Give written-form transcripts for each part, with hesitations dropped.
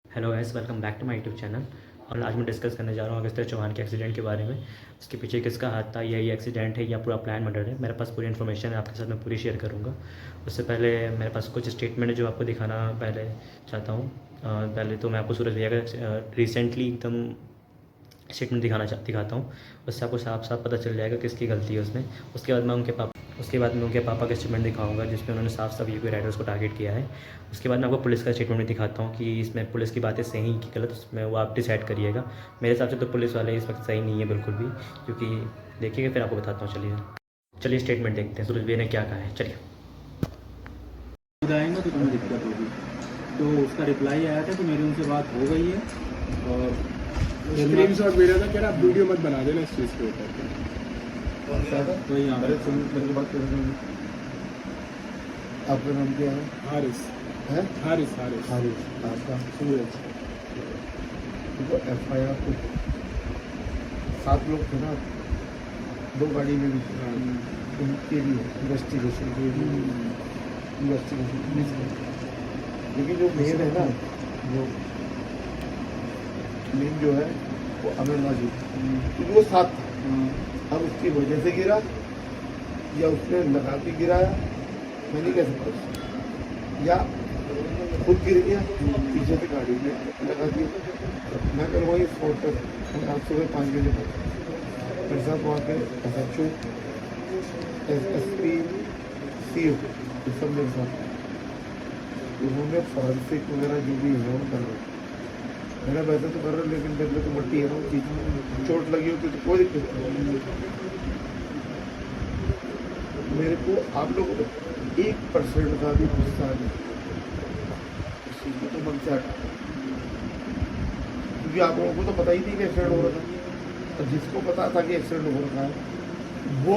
Hello guys, welcome back to my YouTube channel. और आज मैं डिस्कस करने जा रहा हूँ अगस्त्य चौहान के एक्सीडेंट के बारे में। उसके पीछे किसका हाथ था, या ये एक्सीडेंट है या पूरा प्लान मर्डर है। मेरे पास पूरी इन्फॉर्मेशन है, आपके साथ मैं पूरी शेयर करूँगा। उससे पहले मेरे पास कुछ स्टेटमेंट है जो आपको दिखाना पहले चाहता हूँ। पहले तो मैं आपको सूरज भैया का रिसेंटली एकदम स्टेटमेंट दिखाता हूँ। उससे आपको साफ साफ पता चल जाएगा किसकी गलती है उसमें। उसके बाद मैं उनके पापा का स्टेटमेंट दिखाऊंगा, जिसमें उन्होंने साफ साफ यूपी राइडर्स को टारगेट किया है। उसके बाद मैं आपको पुलिस का स्टेटमेंट भी दिखाता हूँ कि इसमें पुलिस की बातें सही कि गलत, उसमें वो आप डिसाइड करिएगा। मेरे हिसाब से तो पुलिस वाले इस वक्त सही नहीं है बिल्कुल भी, क्योंकि देखिएगा फिर आपको बताता हूँ। चलिए स्टेटमेंट देखते हैं सूरज भैया ने क्या कहा है। चलिए। आएंगे तो तुम्हें दिक्कत होगी। तो उसका रिप्लाई आया था कि मेरी उनसे बात हो गई है और स्क्रीनशॉट भेजा था, कह रहा आप वीडियो मत बना देना इस चीज़ के ऊपर। तो यहाँ पर बात कर रहे हैं। आपका नाम क्या है? हारिस है हारिस हारिस हारिस। आपका सूरज। तो FIR को 7 लोग थे ना, 2 गाड़ी में भी थे। उनके लिए इन्वेस्टिगेशन लेकिन जो मेन है ना, जो मेन जो है वो अमरनाथ जी, क्योंकि वो साथ था। अब उसकी वजह से गिरा या उसने लगा के गिराया, मैं नहीं कह सकता, या खुद गिर गया पीछे से गाड़ी में लगा दिया। मैं कल वही स्पॉट पर आज सुबह 5 बजे तक मेरे साथ वहाँ के SHO SP CO ये सब मेरे साथ, उन्होंने फॉरेंसिक वगैरह जो भी है वो कर रहे। मैंने वैसे तो कर रहा, लेकिन मेरे लिए तो मट्टी है ना, चीज चोट लगी होती तो कोई दिक्कत नहीं। मेरे को आप लोगों को 1% का भी गुस्सा नहीं इस चीज़ को तो मन से हटा, क्योंकि आप लोगों को तो पता ही नहीं कि एक्सीडेंट हो रहा था। और जिसको पता था कि एक्सीडेंट हो रहा है वो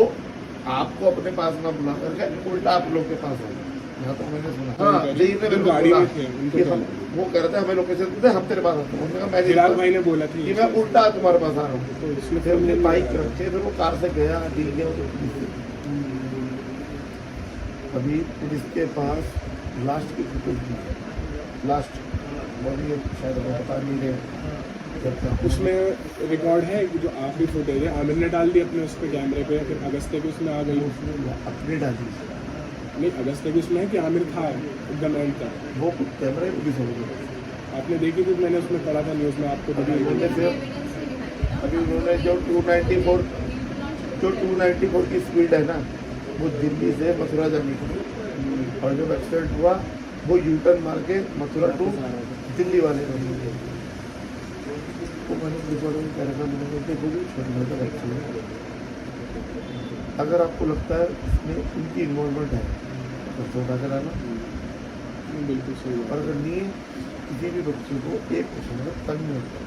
आपको अपने पास ना बुला करके उल्टा आप लोग के पास आए। यहाँ तो मैंने सुना, हाँ गाड़ी में थे वो कह रहे थे हमें लोकेशन दे, हम तेरे पास आते हैं। उन्होंने कहा फिलहाल भाई ने बोला था कि मैं उल्टा तुम्हारे पास आ रहा हूँ। तो इसमें फिर हमने बाइक रखे, फिर वो कार से गया, डी गया। अभी पुलिस के पास लास्ट की फोटो थी, लास्ट बॉडी शायद हमें बता नहीं रहे। उसमें रिकॉर्ड है कि जो आखिरी फुटेज है आमिर ने डाल दी अपने उस पर कैमरे पे, फिर अगस्त्य भी उसमें आ गई। उसने अपने डाली, नहीं, अगस्त्य भी उसमें है कि आमिर था एकदम एंड तक। वो कैमरे में भी समझ गए। आपने देखी थी? मैंने उसमें पढ़ा था न्यूज़ में, आपको अभी उन्होंने जो 294 की स्पीड है ना, वो दिल्ली से मथुरा जाने की, और जब एक्सीडेंट हुआ वो यूटर्न मार के मथुरा टू दिल्ली वाले को मैंने रिकॉर्डिंग कर रखा। मैंने देखो भी छोटा तक एक्सीडेंट, अगर आपको लगता है इसमें उनकी इन्वॉल्वमेंट है तो छोटा कराना, बिल्कुल सही और अगर नहीं है, किसी भी बच्चे को एक क्वेश्चन में तंग नहीं होता।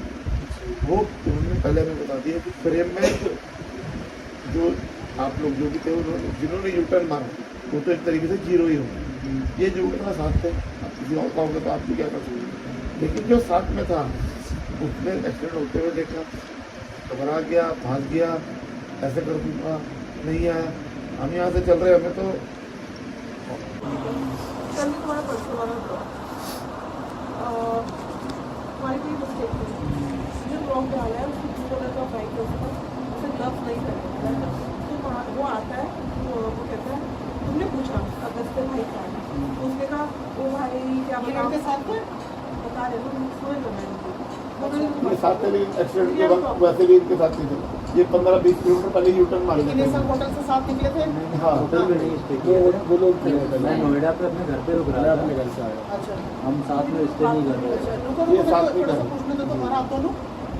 वो उन्होंने पहले हमें बता दिया कि फ्रेम में जो आप लोग जो भी थे, उन्होंने जिन्होंने यूटर्न मारा वो तो एक तरीके से जीरो ही होगा। ये जो उनका साथ थे, आप किसी और कहोगे तो आप भी क्या कर सकते, लेकिन जो साथ में था उसने एक्सीडेंट होते हुए देखा, घबरा गया, भाग गया, ऐसे कर दूंगा, नहीं आया। हम यहाँ से चल रहे, हमें तो तुम्हारा पर्सनल वाला ड्रॉप हमारी कोई मिस्टेक नहीं, जो ड्रॉप डाला है उसको ब्लू कलर का बाइक है, उससे ग्लव्स नहीं करेगा। तो वो आता है, वो कहता है तुमने पूछा अगस्त्य भाई का, उसने कहा वो भाई क्या बता के साथ में बता रहे थे, सोए ये साथ थे, लेकिन एक्सीडेंट के वक्त वैसे भी इनके साथ नहीं थे। ये 15-20 किलोमीटर पहले यूटर्न मार लेकिन ये सब होटल से साथ निकले थे। हाँ, होटल में नहीं स्टे किया, वो लोग थे। मैं नोएडा पे अपने घर पे रुक रहा था, अपने घर से आया। अच्छा, हम साथ में स्टे नहीं कर रहे थे। ये साथ में था। पूछने तो तुम्हारा आप दोनों,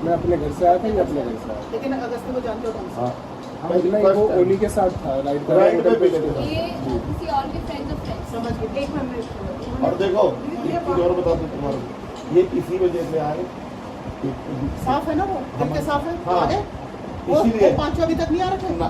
मैं अपने घर से आया था, ये अपने घर से आया। लेकिन अगस्त्य को जानते हो तुम? हाँ, हम नहीं, वो ओली के साथ था, राइड पर राइड होटल पे पे भी स्टे थे। था। जी। किसी और के फ्रेंड्स ऑफ फ्रेंड्स, समझ गए। एक मिनट और देखो एक चीज और बता दूं तुम्हारे, ये इसी वजह से आए। साफ है ना वो, दिल के साफ है। हाँ, आगे वो इसीलिए 5 अभी तक नहीं आ रखे ना,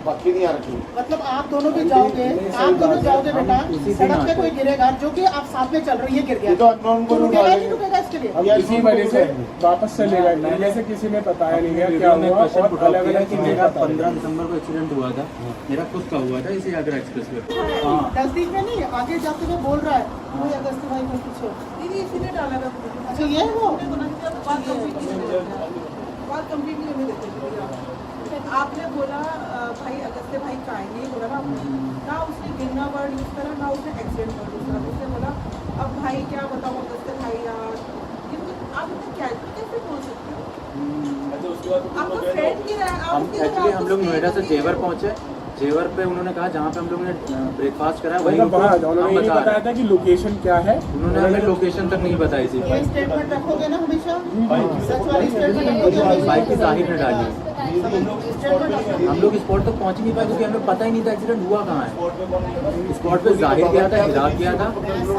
बाकी नहीं आ रखी। मतलब आप दोनों भी जाओगे, आप दोनों जाओगे बेटा, सड़क पे कोई गिरेगा जो कि आप साथ में चल रहे हो, ये गिर गया ये तो अननोन को तो रुकेगा नहीं रुकेगा इसके लिए? अब इसी वजह से वापस चलेगा, पहले से किसी ने बताया नहीं है क्या हुआ, और अलग अलग कि मेरा 15 दिसंबर को एक्सीडेंट हुआ था, मेरा खुद का हुआ था इसी आगरा एक्सप्रेस पे। हाँ 10 दिन में नहीं, आगे जाते हुए बोल रहा है कोई अगस्त भाई को पीछे। दीदी इसीलिए डाला था मुझे। अच्छा ये है वो? बात कंप्लीट नहीं होने देते थे। आपने बोला भाई अगस्त्य भाई का है, नहीं बोला ना आपने, ना उसने गिरना वर्ड यूज करा, ना उसने एक्सीडेंट वर्ड यूज करा। उसने बोला अब भाई क्या बताओ अगस्त्य भाई यार, ये तो आप इतना कैसे बोल सकते हो? आपका फ्रेंड की एक्चुअली हम लोग नोएडा से जेवर पहुंचे, जेवर पे उन्होंने कहा जहाँ पे हम लोगों ने ब्रेकफास्ट करा वही उन्होंने ये बताया था कि लोकेशन क्या है, उन्होंने हमें लोकेशन तक नहीं बताई थी। ये स्टेटमेंट रखोगे ना हमेशा, सच वाली स्टेटमेंट रखोगे? बाइक की जाहिर ने डाली, स्टेटमेंट रखोगे? हम लोग स्पॉट तक पहुंच नहीं पाए क्योंकि हमें पता ही नहीं था एक्सीडेंट हुआ कहाँ है। स्पॉट पे जाहिर गया था, हिराक गया था,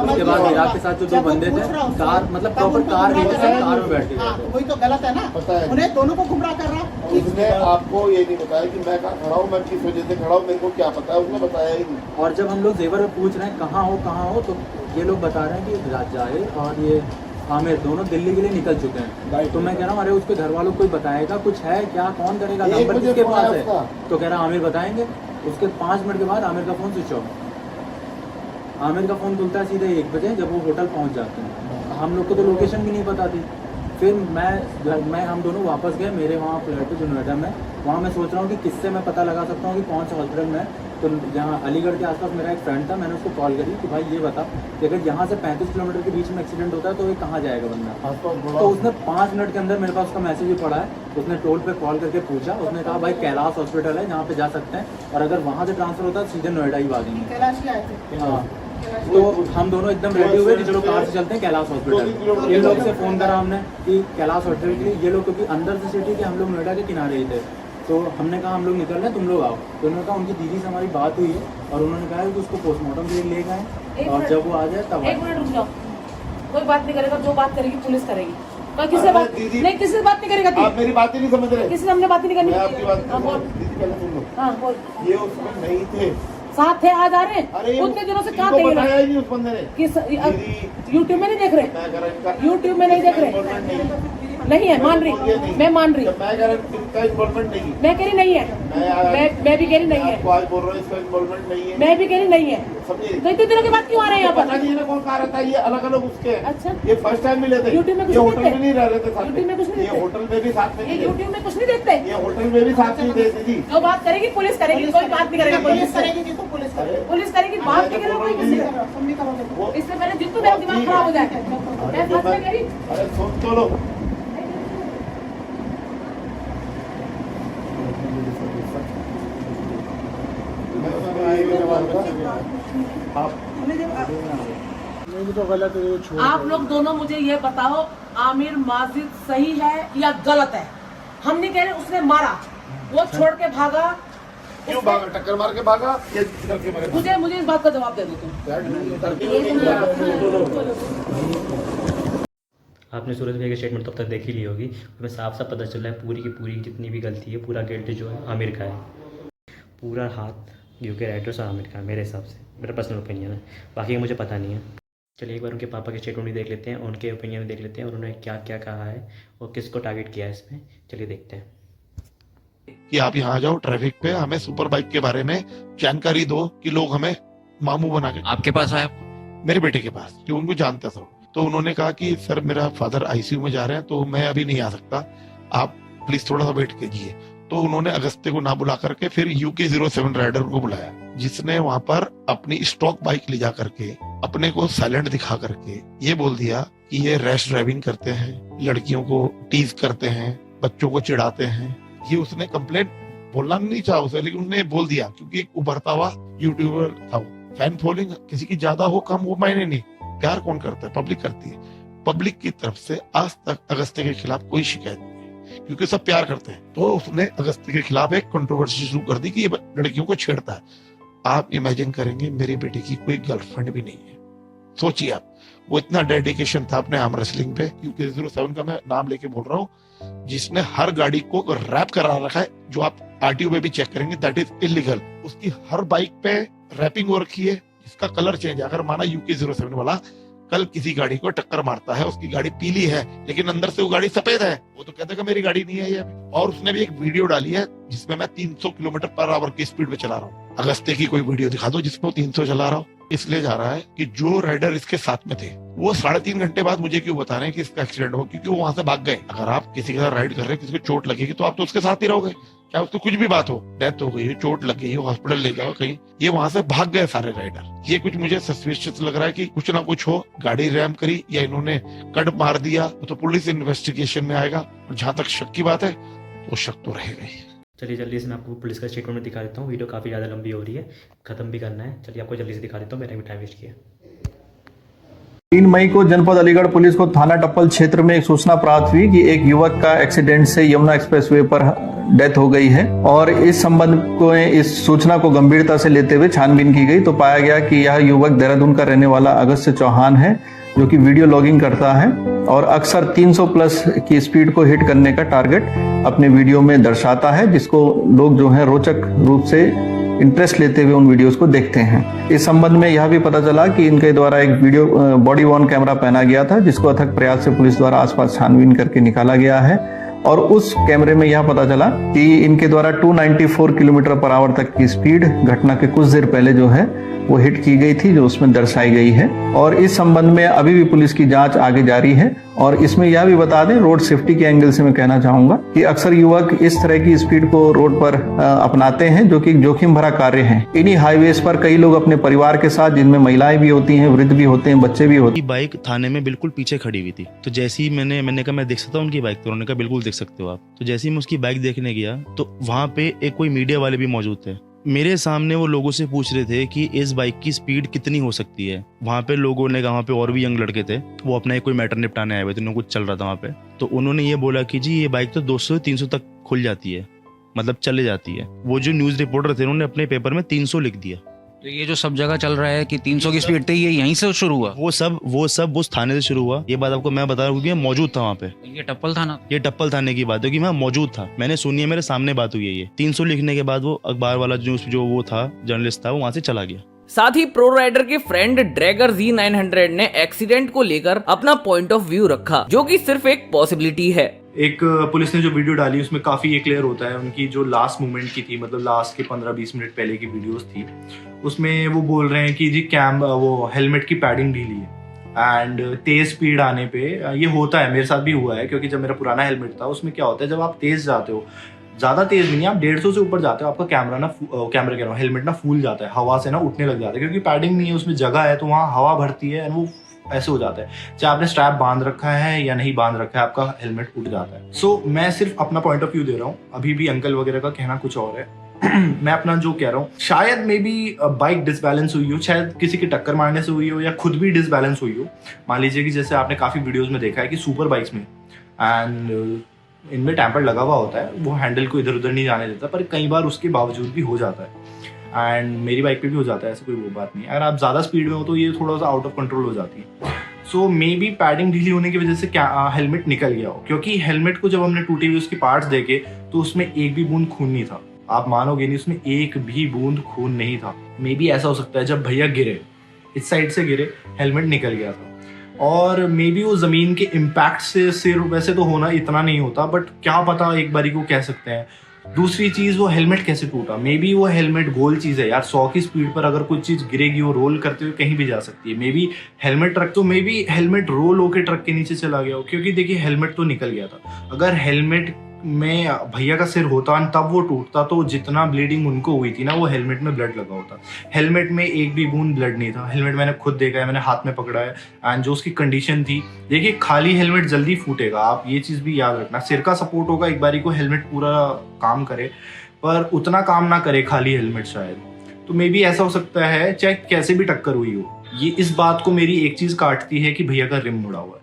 उसके बाद हिराक के साथ जो 2 बंदे थे कार मतलब प्रॉपर कार नहीं थे, कार में बैठ हाँ, गए थे। वही तो गलत है ना, पता है। उन्हें दोनों को गुमराह कर रहा। उसने आपको ये नहीं बताया कि मैं कहाँ खड़ा हूँ, मैं किस वजह से खड़ा हूँ, मेरे को क्या पता है, उसने बताया ही नहीं। और जब हम लोग जेवर में पूछ रहे हैं कहाँ हो, तो ये लोग बता रहे हैं कि जाहिर और ये आमिर दोनों दिल्ली के लिए निकल चुके हैं। तो मैं कह रहा हूँ अरे उसके घर वालों को कोई बताएगा कुछ है क्या, कौन करेगा, एक नंबर बजे किसके फोन पास आया है? उसका। तो कह रहा आमिर बताएंगे। उसके 5 मिनट के बाद आमिर का फ़ोन स्विच ऑफ। आमिर का फ़ोन खुलता है सीधे 1 बजे जब वो होटल पहुँच जाते हैं। हम लोग को तो लोकेशन भी नहीं पता थी। फिर मैं हम दोनों वापस गए मेरे वहाँ फ्लैट पे जो नोएडा में, वहाँ मैं सोच रहा हूँ कि किससे मैं पता लगा सकता हूँ कि कौन सा हॉस्पिटल में। तो यहाँ अलीगढ़ के आसपास मेरा एक फ्रेंड था, मैंने उसको कॉल करी कि भाई ये बता कि अगर यहाँ से 35 किलोमीटर के बीच में एक्सीडेंट होता है तो ये कहाँ जाएगा बंदा। तो उसने 5 मिनट के अंदर मेरे पास उसका मैसेज भी पड़ा है, उसने टोल पे कॉल करके पूछा, उसने कहा भाई कैलाश हॉस्पिटल है जहाँ पे जा सकते हैं, और अगर वहाँ से ट्रांसफर होता है सीधे नोएडा ही भागेंगे। कैलाश ही आए थे। हाँ तो हम दोनों एकदम रेडी हुए कि चलो कार से चलते हैं कैलाश हॉस्पिटल। इन लोग से फ़ोन करा हमने कि कैलाश हॉस्पिटल के लिए, ये लोग क्योंकि अंदर से सिटी के, हम लोग नोएडा के किनारे ही थे। तो हमने कहा हम लोग निकल रहे हैं, तुम लोग आओ। तो उन्होंने कहा उनकी दीदी से हमारी बात हुई है और उन्होंने कहा कि उसको पोस्टमार्टम के लिए ले गए और जब वो आ जाए तब। 1 मिनट रुक जाओ, कोई बात नहीं करेगा, जो बात करेगी पुलिस करेगी। कोई किसी से बात नहीं, किसी से बात नहीं करेगा तू। आप मेरी बात ही नहीं समझ रहे। किसी से हमने बात ही नहीं मैं आपकी बात करनी। हाँ बोल, दीदी पहले सुन लो। हाँ बोल। ये उसमें नहीं थे, साथ थे, आज आ रहे अरे हैं, उतने दिनों से कहाँ इनको थे ये बताया लोग? ही नहीं उस बंदे ने। किस यूट्यूब में नहीं देख रहे? मैं कह रहा इनका यूट्यूब में नहीं देख रहे? involvement नहीं। नहीं है, मान रही, मैं मान रही, जब मैं कह रहा हूँ इसका इन्वॉल्वमेंट नहीं है। मैं कह रही नहीं है, मैं भी कह रही नहीं है, आपको आज बोल रहा हूँ इसका इन्वॉल्वमेंट नहीं है। मैं भी कह रही नहीं है। समझिए तो इतने दिनों के बाद क्यों आ रहे हैं यहाँ पता पर? नहीं है ना कौन कहा रहता है, ये अलग अलग उसके हैं। अच्छा, ये फर्स्ट टाइम मिले थे, यूट्यूब में कुछ ये नहीं होटल देखते? में नहीं रह रहे थे साथ यूट्यूब में कुछ नहीं ये देखते? होटल में भी साथ में ये नहीं यूट्यूब में कुछ नहीं देखते? ये होटल में भी साथ नहीं देती थी। जो बात करेगी पुलिस करेगी, कोई बात नहीं करेगा पुलिस पुलिस करेगी जिसको पुलिस करेगी। पुलिस करेगी, बात नहीं करेगा कोई किसी से। तुम नहीं करोगे। इससे पहले जिन तो मेरा दिमाग खराब हो जाए। मैं फंस में गई। अरे सुन तो लो, आप नहीं तो गलत है, छोड़ आप लोग दोनों मुझे ये बताओ, आमिर माजिद सही है या गलत है? हम नहीं कह रहे उसने मारा, वो छोड़ के भागा, क्यों भागा? टक्कर मार के भागा या करके मारे? मुझे इस बात का जवाब दे दो तुम। आपने सूरज भैया की स्टेटमेंट तब तक देख ही ली होगी, उसमें साफ साफ पता चल रहा है पूरी की पूरी जितनी भी गलती है, पूरा गिल्ट जो है आमिर का है। पूरा हाथ यूके राइटर्स और आमिर का है मेरे हिसाब से, मेरा पर्सनल ओपिनियन है, बाकी का मुझे पता नहीं है। चलिए एक बार उनके पापा के स्टेटमेंट भी देख लेते हैं, उनके ओपिनियन भी देख लेते हैं और उन्होंने क्या क्या कहा है और किसको टारगेट किया है इसमें। चलिए देखते हैं कि आप यहाँ आ जाओ ट्रैफिक पे, हमें सुपर बाइक के बारे में जानकारी दो कि लोग हमें मामू बना के। आपके पास आया? मेरे बेटे के पास, जो उनको जानता था। तो उन्होंने कहा कि सर मेरा फादर आईसीयू में जा रहे हैं तो मैं अभी नहीं आ सकता, आप प्लीज थोड़ा सा वेट कीजिए। तो उन्होंने अगस्त्य को ना बुला करके फिर यूके 07 राइडर को बुलाया, जिसने वहां पर अपनी स्टॉक बाइक ले जा करके अपने को साइलेंट दिखा करके ये बोल दिया कि ये रैश ड्राइविंग करते हैं, लड़कियों को टीज करते हैं, बच्चों को चिढ़ाते हैं। ये उसने कंप्लेंट बोलना नहीं चाहा उसे, लेकिन उसने बोल दिया क्योंकि एक उभरता हुआ यूट्यूबर था वो। फैन फॉलोइंग किसी की ज्यादा हो कम वो मायने नहीं, प्यार कौन करता है? पब्लिक करती है। पब्लिक की तरफ से आज तक अगस्त्य के खिलाफ कोई शिकायत नहीं है क्योंकि सब प्यार करते हैं। तो उसने अगस्त्य के खिलाफ एक कंट्रोवर्सी शुरू कर दी कि ये लड़कियों को छेड़ता है। आप इमेजिन करेंगे मेरे बेटे की कोई गर्लफ्रेंड भी नहीं है, सोचिए आप, वो इतना डेडिकेशन था अपने आर्म रेसलिंग पे। यूके 07 का मैं नाम लेके बोल रहा हूँ, जिसने हर गाड़ी को रैप करा रखा है, जो आप आरटीओ में भी चेक करेंगे, दैट इज इलीगल। उसकी हर बाइक पे रैपिंग हो रखी है, इसका कलर चेंज है। अगर माना यूके 07 वाला कल किसी गाड़ी को टक्कर मारता है, उसकी गाड़ी पीली है लेकिन अंदर से वो गाड़ी सफेद है, वो तो कहता है कि मेरी गाड़ी नहीं है ये। और उसने भी एक वीडियो डाली है जिसमें मैं 300 किलोमीटर पर आवर की स्पीड पे चला रहा हूँ। अगस्ते की कोई वीडियो दिखा दो जिसमें वो 300 चला रहा हूँ। इसलिए जा रहा है कि जो राइडर इसके साथ में थे वो 3.5 घंटे बाद मुझे क्यों बता रहे हैं कि इसका एक्सीडेंट हो, क्योंकि वो वहां से भाग गए। अगर आप किसी के साथ राइड कर रहे हैं, किसी को चोट लगेगी तो आप तो उसके साथ ही रहोगे, क्या उसको कुछ भी बात हो, डेथ हो गई, चोट लग गई, हॉस्पिटल ले जाओ कहीं, ये वहां से भाग गए सारे राइडर। ये कुछ मुझे सस्पिशियस लग रहा है कि कुछ ना कुछ हो, गाड़ी रैम करी या इन्होंने कट मार दिया, तो पुलिस इन्वेस्टिगेशन में आएगा। और जहां तक शक की बात है तो शक तो रहेगा ही। चलिए जल्दी से मैं आपको पुलिस का स्टेटमेंट में दिखा देता हूँ। वीडियो काफ़ी ज़्यादा लंबी हो रही है, ख़त्म भी करना है। चलिए आपको जल्दी से दिखा देता हूँ, मैंने भी टाइम वेस्ट किया। 3 मई को जनपद अलीगढ़ पुलिस को थाना टप्पल क्षेत्र में एक सूचना प्राप्त हुई कि एक युवक का एक्सीडेंट से यमुना एक्सप्रेसवे पर डेथ हो गई है। और इस संबंध को इस सूचना को गंभीरता से लेते हुए छानबीन की गई तो पाया गया कि यह युवक देहरादून का रहने वाला अगस्त्य चौहान है, जो कि वीडियो लॉगिंग करता है और अक्सर 300 प्लस की स्पीड को हिट करने का टारगेट अपने वीडियो में दर्शाता है, जिसको लोग जो है रोचक रूप से इंटरेस्ट लेते हुए उन वीडियोस को देखते हैं। इस संबंध में यह भी पता चला कि इनके द्वारा एक वीडियो बॉडी वॉर्न कैमरा पहना गया था, जिसको अथक प्रयास से पुलिस द्वारा आसपास छानबीन करके निकाला गया है। और उस कैमरे में यह पता चला कि इनके द्वारा 294 किलोमीटर पर आवर तक की स्पीड घटना के कुछ देर पहले जो है वो हिट की गई थी, जो उसमें दर्शाई गई है। और इस संबंध में अभी भी पुलिस की जांच आगे जारी है। और इसमें यह भी बता दें, रोड सेफ्टी के एंगल से मैं कहना चाहूंगा कि अक्सर युवक इस तरह की स्पीड को रोड पर अपनाते हैं, जो कि एक जोखिम भरा कार्य है। इन्हीं हाईवेज पर कई लोग अपने परिवार के साथ, जिनमें महिलाएं भी होती हैं, वृद्ध भी होते हैं, बच्चे भी होते हैं। बाइक थाने में बिल्कुल पीछे खड़ी हुई थी, तो जैसे ही मैंने कहा मैं देख सकता हूँ उनकी बाइक, तो उन्होंने कहा बिल्कुल देख सकते हो आप। तो जैसे ही मैं उसकी बाइक देखने गया तो वहां पे एक कोई मीडिया वाले भी मौजूद थे। मेरे सामने वो लोगों से पूछ रहे थे कि इस बाइक की स्पीड कितनी हो सकती है। वहाँ पे लोगों ने कहा, वहाँ पे और भी यंग लड़के थे, वो अपना कोई मैटर निपटाने आए हुए थे, उन्होंने कुछ चल रहा था वहाँ पे। तो उन्होंने ये बोला कि जी ये बाइक तो 200-300 तक खुल जाती है, मतलब चले जाती है। वो जो न्यूज़ रिपोर्टर थे उन्होंने अपने पेपर में 300 लिख दिया। तो ये जो सब जगह चल रहा है कि 300 की स्पीड थी, ये यहीं से शुरू हुआ? वो सब उस थाने से शुरू हुआ। ये बात आपको मैं बता रहा हूँ क्योंकि मैं मौजूद था वहाँ पे। ये टप्पल थाना? ये टप्पल थाने की बात है कि मैं मौजूद था, मैंने सुनी है, मेरे सामने बात हुई है। ये 300 लिखने के बाद वो अखबार वाला जो वो था, जर्नलिस्ट था, वो वहाँ से चला गया। साथ ही प्रो राइडर के फ्रेंड ड्रैगर Z900 ने एक्सीडेंट को लेकर अपना पॉइंट ऑफ व्यू रखा, जो कि सिर्फ एक पॉसिबिलिटी है। एक पुलिस ने जो वीडियो डाली उसमें काफ़ी ये क्लियर होता है, उनकी जो लास्ट मोमेंट की थी, मतलब लास्ट के 15-20 मिनट पहले की वीडियोस थी, उसमें वो बोल रहे हैं कि जी वो हेलमेट की पैडिंग ढीली है एंड तेज स्पीड आने पे ये होता है। मेरे साथ भी हुआ है, क्योंकि जब मेरा पुराना हेलमेट था उसमें क्या होता है, जब आप तेज जाते हो, ज़्यादा तेज भी नहीं, आप 150 से ऊपर जाते हो, आपका कैमरा कह रहा हूँ, हेलमेट ना फूल जाता है, हवा से ना उठने लग जाता है, क्योंकि पैडिंग नहीं है उसमें, जगह है तो वहाँ हवा भरती है एंड वो ऐसे हो जाता है। चाहे आपने स्ट्रैप बांध रखा है या नहीं बांध रखा है, आपका हेलमेट उठ जाता है। सो मैं सिर्फ अपना पॉइंट ऑफ व्यू दे रहा हूँ, अभी भी अंकल वगैरह का कहना कुछ और है। मैं अपना जो कह रहा हूँ, शायद मे बी बाइक डिसबैलेंस हुई हो, शायद किसी की टक्कर मारने से हुई हो, या खुद भी डिसबैलेंस हुई हो। मान लीजिए कि जैसे आपने काफ़ी वीडियोस में देखा है कि सुपर बाइक्स में एंड इनमें टैम्पर लगा हुआ होता है, वो हैंडल को इधर उधर नहीं जाने देता, पर कई बार उसके बावजूद भी हो जाता है। एंड मेरी बाइक पे भी हो जाता है, ऐसी कोई वो बात नहीं है। अगर आप ज़्यादा स्पीड में हो तो ये थोड़ा सा आउट ऑफ कंट्रोल हो जाती है। सो मे बी पैडिंग ढीली होने की वजह से क्या हेलमेट निकल गया हो, क्योंकि हेलमेट को जब हमने टूटी हुई उसकी पार्ट्स देखे तो उसमें एक भी बूंद खून नहीं था। आप मानोगे नहीं, उसमें एक भी बूंद खून नहीं था। मे बी ऐसा हो सकता है जब भैया गिरे, इस साइड से गिरे, हेलमेट निकल गया था। और मे बी वो ज़मीन के इम्पैक्ट से सिर, वैसे तो होना इतना नहीं होता, बट क्या पता एक बारी को कह सकते हैं। दूसरी चीज़, वो हेलमेट कैसे टूटा? मे बी वो हेलमेट गोल चीज़ है यार, 100 की स्पीड पर अगर कोई चीज़ गिरेगी वो रोल करते हुए कहीं भी जा सकती है। मे बी हेलमेट ट्रक, तो मे बी हेलमेट रोल होकर ट्रक के नीचे चला गया हो, क्योंकि देखिए हेलमेट तो निकल गया था। अगर हेलमेट में भैया का सिर होता तब वो टूटता, तो जितना ब्लीडिंग उनको हुई थी ना, वो हेलमेट में ब्लड लगा होता। हेलमेट में एक भी बूंद ब्लड नहीं था। हेलमेट मैंने खुद देखा है, मैंने हाथ में पकड़ा है, एंड जो उसकी कंडीशन थी, देखिए खाली हेलमेट जल्दी फूटेगा, आप ये चीज़ भी याद रखना। सिर का सपोर्ट होगा एक बारी को, हेलमेट पूरा काम करे, पर उतना काम ना करे खाली हेलमेट शायद। तो मे बी ऐसा हो सकता है, चाहे कैसे भी टक्कर हुई हो। ये इस बात को मेरी एक चीज़ काटती है कि भैया का रिम मुड़ा हुआ है,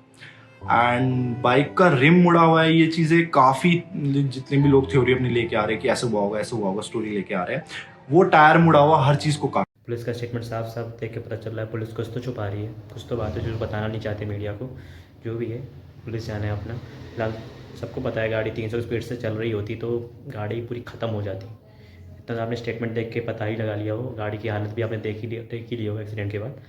एंड बाइक का रिम मुड़ा हुआ है। ये चीज़ें काफ़ी, जितने भी लोग थ्योरी अपनी लेके आ रहे हैं कि ऐसे हुआ होगा, ऐसे हुआ होगा, स्टोरी लेके आ रहे हैं, वो टायर मुड़ा हुआ हर चीज़ को काट पुलिस का स्टेटमेंट साफ साफ देख के पता चल रहा है पुलिस कुछ तो छुपा रही है, कुछ तो बात है जो बताना नहीं चाहते मीडिया को। जो भी है पुलिस जाने अपना। फिलहाल सबको पता है गाड़ी 300 स्पीड से चल रही होती तो गाड़ी पूरी ख़त्म हो जाती। इतना तो आपने स्टेटमेंट देख के पता ही लगा लिया हो, गाड़ी की हालत भी आपने देख ही ली होगा एक्सीडेंट के बाद।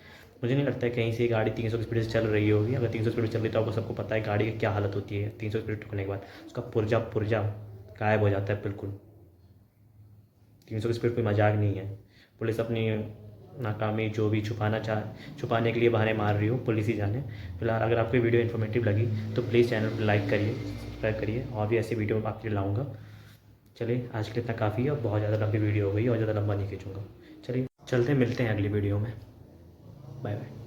मुझे नहीं लगता है कहीं से गाड़ी 300 की स्पीड से चल रही होगी। अगर 300 स्पीड से चल रही तो आपको सबको पता है गाड़ी की क्या हालत होती है 300 स्पीड ठुकने के बाद। उसका पुर्जा गायब हो जाता है बिल्कुल। 300 की स्पीड कोई मजाक नहीं है। पुलिस अपनी नाकामी जो भी छुपाने के लिए बहाने मार रही हो, पुलिस ही जाने। फिलहाल अगर आपको वीडियो इन्फॉर्मेटिव लगी तो प्लीज़ चैनल को लाइक करिए, सब्सक्राइब करिए, और भी ऐसी वीडियो आपके लिए लाऊंगा। चलिए आज के लिए इतना काफ़ी है, बहुत ज़्यादा लंबी वीडियो हो गई और ज़्यादा लंबा नहीं खींचूंगा। चलिए चलते मिलते हैं अगली वीडियो में। Bye bye.